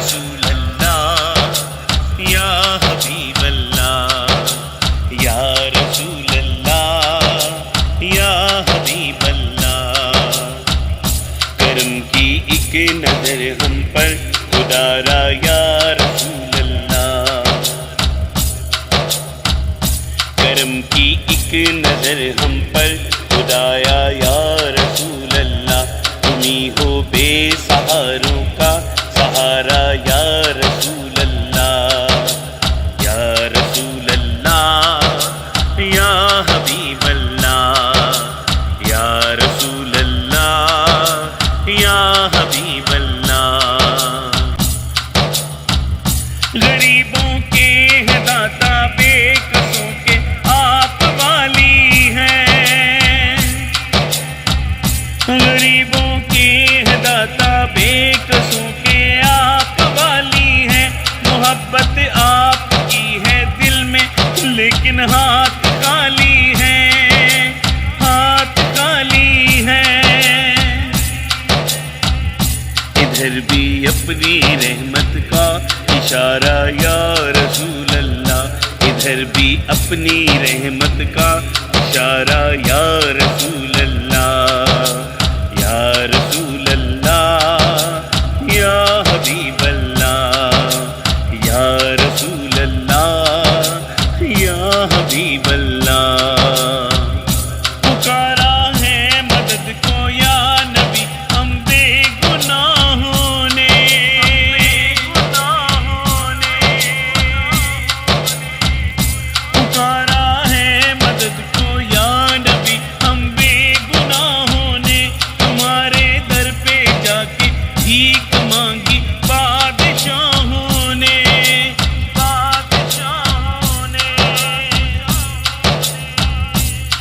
رسول اللہ یا حبیب اللہ، یا رسول اللہ یا حبیب اللہ۔ کرم کی ایک نظر ہم پر خدا را یا رسول اللہ، کرم کی ایک نظر ہم پر خدایا یا رسول اللہ۔ تمہیں ہو بے سہاروں کا سہارا یا رسول اللہ، یا رسول اللہ یا حبیب اللہ، یا رسول اللہ یا حبیب اللہ۔ غریبوں کے ہیں داتا، بے کسوں کے آپ والی ہیں، غریبوں کے ہیں داتا، بے کسوں کے آپ والی ہیں۔ محبت آپ کی ہے دل میں لیکن ہاتھ خالی ہیں، ہاتھ خالی ہیں۔ ادھر بھی اپنی رحمت کا اشارہ یا رسول اللہ، ادھر بھی اپنی رحمت کا اشارہ یا رسول اللہ، یا رسول اللہ یا حبیب اللہ، یا رسول اللہ یا حبیب اللہ۔ پکارا ہے مدد کو یا نبی ہم بے گناہوں نے، پکارا ہے مدد کو یا نبی ہم بے گناہوں نے۔ تمہارے در پہ جا کے بھیک مانگی بادشاہوں نے، بادشاہوں نے۔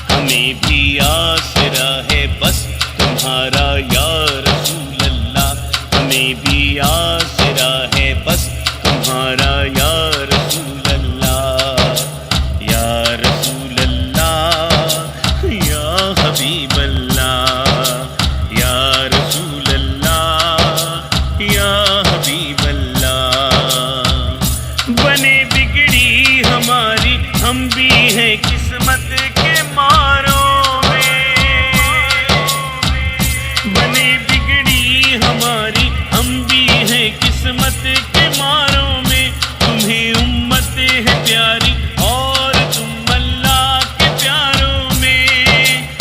ہمیں بھی آسرا ہے بس تمہارا یا رسول اللہ، ہمیں بھی آسرا ہے بس تمہارا یا رسول اللہ، یا رسول اللہ یا حبیب اللہ، یا رسول اللہ یا حبیب اللہ۔ بنے بگڑی ہماری ہم بھی ہیں قسمت کے ماروں میں، بنے بگڑی ہماری ہم بھی ہیں قسمت کے ماروں میں۔ تمہیں امت ہے پیاری اور تم اللہ کے پیاروں میں،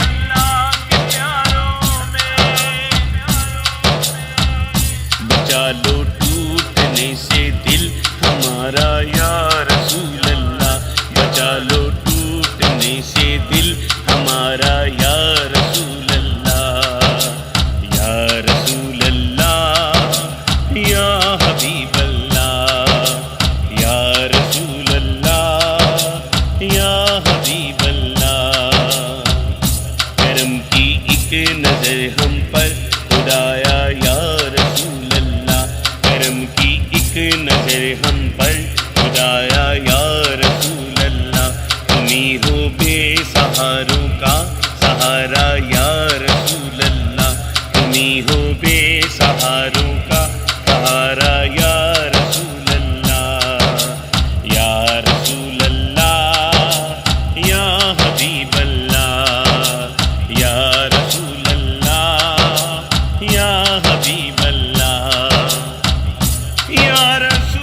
اللہ کے پیاروں میں۔ بچا لو ٹوٹنے سے دل ہمارا یا رسول اللہ، بچا لو ٹوٹنے سے دل ہمارا یا رسول اللہ، یا رسول اللہ یا حبیب اللہ، یا رسول اللہ یا حبیب اللہ۔ کرم کی ایک نظر ہم پر خدایا یا رسول اللہ، کرم کی ایک نظر ہم پر خدایا یا رسول اللہ۔ تمہیں ہو بے سہاروں کا سہارا یا رسول اللہ، تمہیں ہو بے سہاروں کا سہارا یا رسول اللہ، یا رسول اللہ یا حبیب اللہ، یا رسول اللہ یا حبیب اللہ، یا رسول